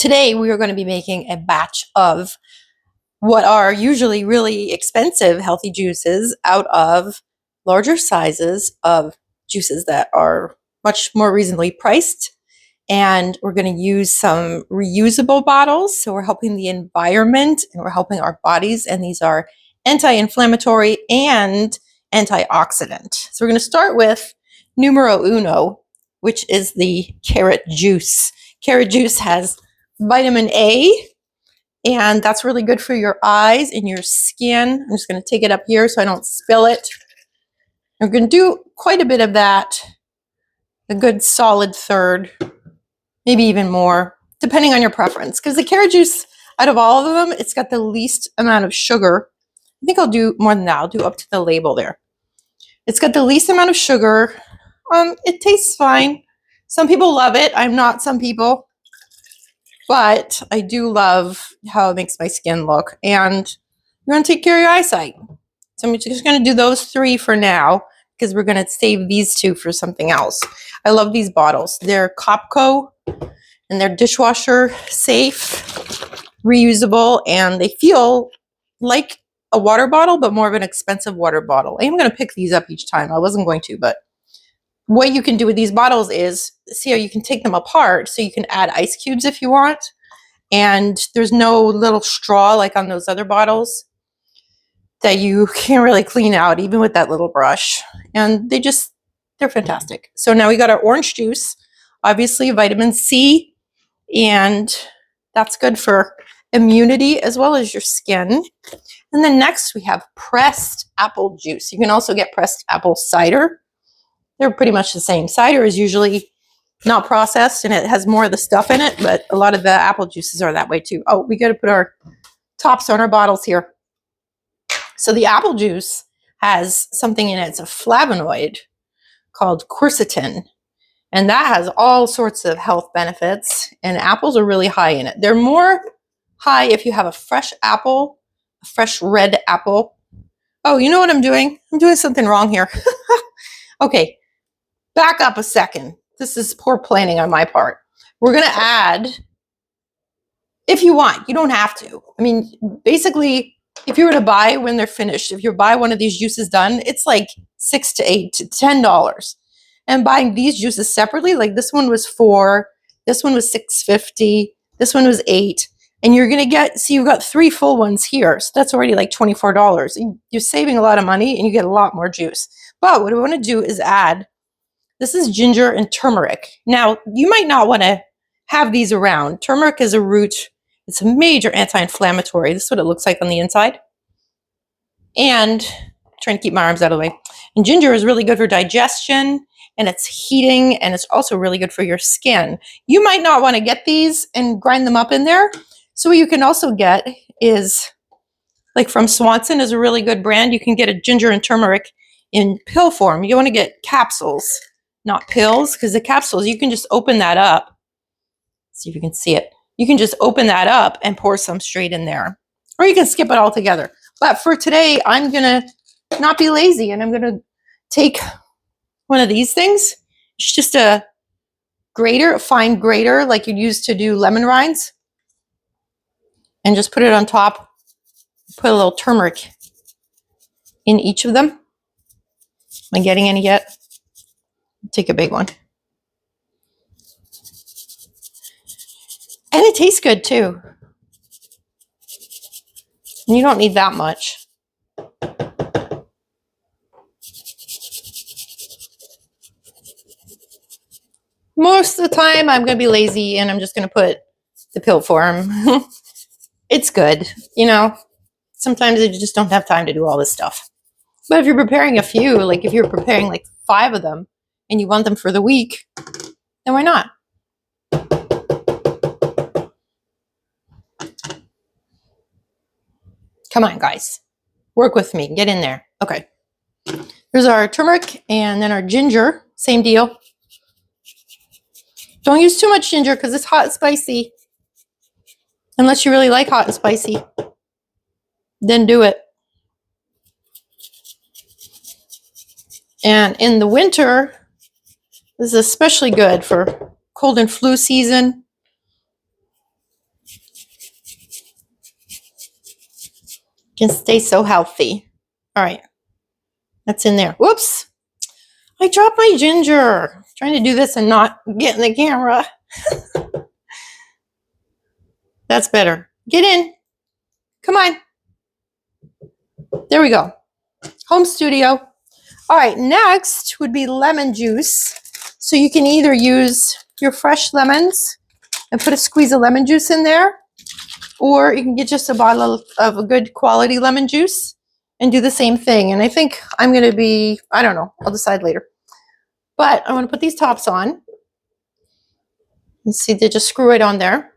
Today we are going to be making a batch of what are usually really expensive healthy juices out of larger sizes of juices that are much more reasonably priced. And we're going to use some reusable bottles. So we're helping the environment and we're helping our bodies. And these are anti-inflammatory and antioxidant. So we're going to start with numero uno, which is the carrot juice. Carrot juice has vitamin A, and that's really good for your eyes and your skin. I'm just going to take it up here so I don't spill it. I'm going to do quite a bit of that, a good solid third, maybe even more, depending on your preference. Because the carrot juice, out of all of them, it's got the least amount of sugar. I think I'll do more than that. I'll do up to the label there. It's got the least amount of sugar. It tastes fine. Some people love it. I'm not some people. But I do love how it makes my skin look. And you want to take care of your eyesight. So I'm just going to do those three for now, because we're going to save these two for something else. I love these bottles. They're Copco, and they're dishwasher safe, reusable, and they feel like a water bottle, but more of an expensive water bottle. I am going to pick these up each time. I wasn't going to, but what you can do with these bottles is see how you can take them apart so you can add ice cubes if you want. And there's no little straw like on those other bottles that you can't really clean out even with that little brush. And they're fantastic. So now we got our orange juice, obviously vitamin C, and that's good for immunity as well as your skin. And then next we have pressed apple juice. You can also get pressed apple cider. They're pretty much the same. Cider is usually not processed and it has more of the stuff in it, but a lot of the apple juices are that way too. Oh, we got to put our tops on our bottles here. So the apple juice has something in it. It's a flavonoid called quercetin, and that has all sorts of health benefits, and apples are really high in it. They're more high if you have a fresh apple, a fresh red apple. Oh, you know what I'm doing? I'm doing something wrong here. Okay. Back up a second. This is poor planning on my part. We're going to add, if you want, you don't have to. I mean, basically, if you were to buy when they're finished, if you buy one of these juices done, it's like $6 to $8 to $10. And buying these juices separately, like this one was $4, this one was $6.50, this one was $8. And you're going to get, see, you've got 3 full ones here. So that's already like $24. You're saving a lot of money and you get a lot more juice. But what I want to do is add, this is ginger and turmeric. Now, you might not want to have these around. Turmeric is a root. It's a major anti-inflammatory. This is what it looks like on the inside. And I'm trying to keep my arms out of the way. And ginger is really good for digestion, and it's heating, and it's also really good for your skin. You might not want to get these and grind them up in there. So what you can also get is, like from Swanson is a really good brand. You can get a ginger and turmeric in pill form. You want to get capsules, not pills, because the capsules, you can just open that up. See if you can see it. You can just open that up and pour some straight in there. Or you can skip it all together. But for today, I'm going to not be lazy, and I'm going to take one of these things. It's just a grater, a fine grater, like you'd use to do lemon rinds. And just put it on top. Put a little turmeric in each of them. Am I getting any yet? Take a big one. And it tastes good too. And you don't need that much. Most of the time I'm going to be lazy and I'm just going to put the pill form. It's good, you know. Sometimes you just don't have time to do all this stuff. But if you're preparing a few, like if you're preparing like 5 of them and you want them for the week, then why not? Come on, guys. Work with me. Get in there. Okay. Here's our turmeric and then our ginger. Same deal. Don't use too much ginger because it's hot and spicy. Unless you really like hot and spicy. Then do it. And in the winter, this is especially good for cold and flu season. Can stay so healthy. All right, that's in there. Whoops, I dropped my ginger. Trying to do this and not get in the camera. That's better. Get in. Come on. There we go. Home studio. All right, next would be lemon juice. So you can either use your fresh lemons and put a squeeze of lemon juice in there, or you can get just a bottle of a good quality lemon juice and do the same thing. And I think I'm going to be, I don't know, I'll decide later. But I want to put these tops on. And see, they just screw right on there.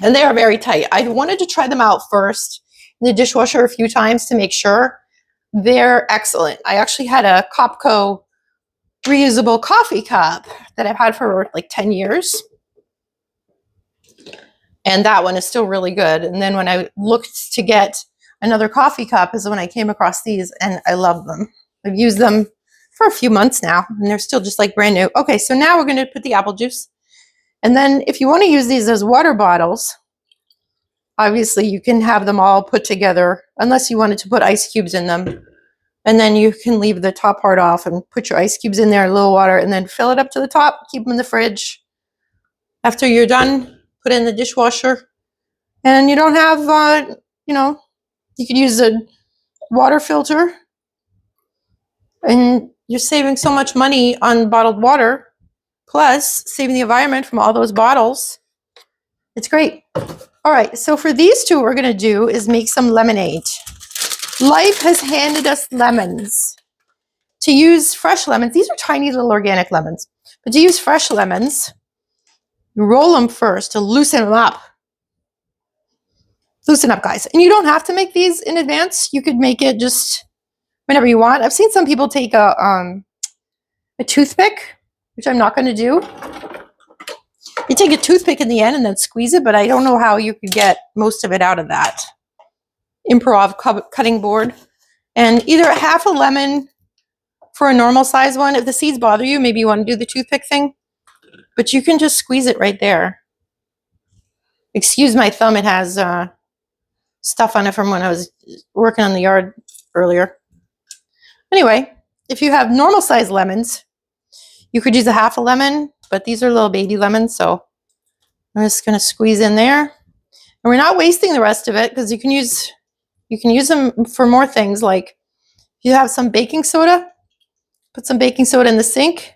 And they are very tight. I wanted to try them out first in the dishwasher a few times to make sure. They're excellent. I actually had a Copco reusable coffee cup that I've had for like 10 years. And that one is still really good. And then when I looked to get another coffee cup is when I came across these, and I love them. I've used them for a few months now, and they're still just like brand new. Okay, so now we're going to put the apple juice. And then if you want to use these as water bottles, obviously you can have them all put together, unless you wanted to put ice cubes in them. And then you can leave the top part off and put your ice cubes in there, a little water, and then fill it up to the top, keep them in the fridge. After you're done, put it in the dishwasher. And you don't have, you know, you could use a water filter. And you're saving so much money on bottled water, plus saving the environment from all those bottles. It's great. All right, so for these two, what we're going to do is make some lemonade. Life has handed us lemons. To use fresh lemons, these are tiny little organic lemons, but to use fresh lemons, you roll them first to loosen them up. Loosen up, guys. And you don't have to make these in advance. You could make it just whenever you want. I've seen some people take a toothpick, which I'm not going to do. You take a toothpick in the end and then squeeze it, but I don't know how you could get most of it out of that improv cutting board. And either half a lemon for a normal size one. If the seeds bother you, maybe you want to do the toothpick thing, but you can just squeeze it right there. Excuse my thumb, it has stuff on it from when I was working on the yard earlier. Anyway, if you have normal size lemons, you could use a half a lemon, but these are little baby lemons, so I'm just going to squeeze in there. And we're not wasting the rest of it, because you can use them for more things. Like if you have some baking soda, put some baking soda in the sink,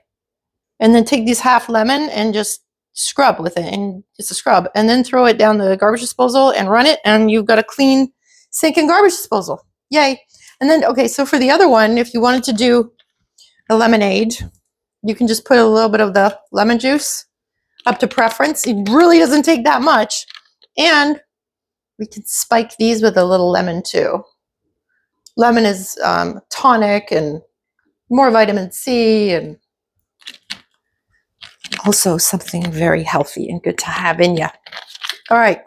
and then take these half lemon and just scrub with it, and just a scrub, and then throw it down the garbage disposal and run it, and you've got a clean sink and garbage disposal. Yay. And then, okay, so for the other one, if you wanted to do a lemonade, you can just put a little bit of the lemon juice, up to preference. It really doesn't take that much. And we can spike these with a little lemon too. Lemon is tonic and more vitamin C, and also something very healthy and good to have in you. All right,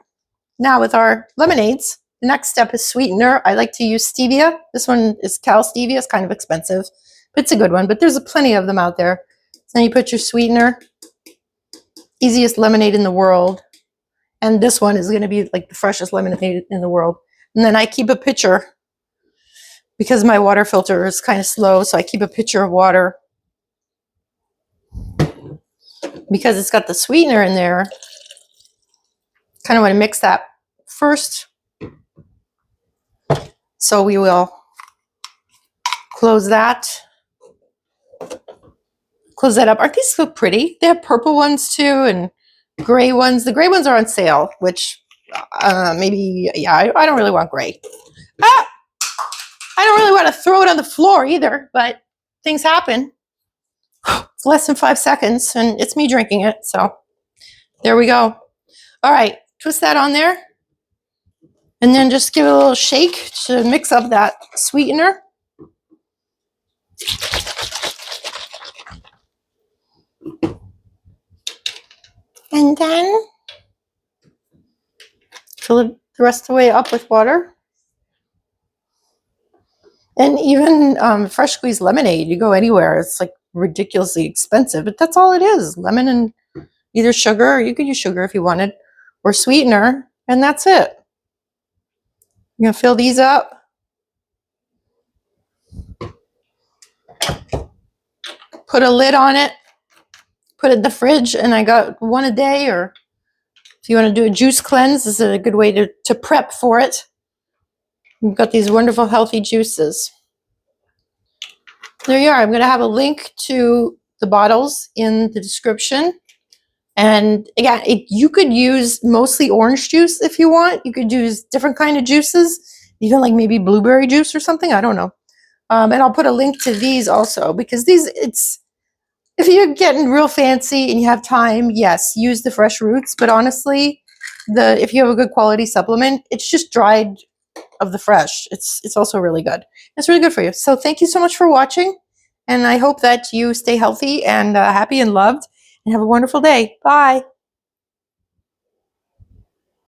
now with our lemonades, the next step is sweetener. I like to use stevia. This one is Cal stevia. It's kind of expensive, but it's a good one. But there's plenty of them out there. So then you put your sweetener. Easiest lemonade in the world. And this one is going to be like the freshest lemonade in the world. And then I keep a pitcher, because my water filter is kind of slow, so I keep a pitcher of water. Because it's got the sweetener in there, kind of want to mix that first. So we will close that. Close that up. Aren't these so pretty? They have purple ones too, and gray ones. The gray ones are on sale, which maybe, yeah, I don't really want gray. I don't really want to throw it on the floor either, but things happen. It's less than 5 seconds, and it's me drinking it, so there we go. All right, twist that on there, and then just give it a little shake to mix up that sweetener. And then fill it the rest of the way up with water. And even fresh squeezed lemonade, you go anywhere, it's like ridiculously expensive, but that's all it is. Lemon and either sugar, or you could use sugar if you wanted, or sweetener, and that's it. I'm going to fill these up. Put a lid on it. Put it in the fridge, and I got one a day, or if you want to do a juice cleanse, this is a good way to prep for it. We've got these wonderful healthy juices. There you are. I'm going to have a link to the bottles in the description. And again, you could use mostly orange juice if you want. You could use different kind of juices, even like maybe blueberry juice or something. I don't know. And I'll put a link to these also, because these, if you're getting real fancy and you have time, yes, use the fresh roots. But honestly, if you have a good quality supplement, it's just dried of the fresh. It's also really good. It's really good for you. So thank you so much for watching. And I hope that you stay healthy and happy and loved and have a wonderful day. Bye.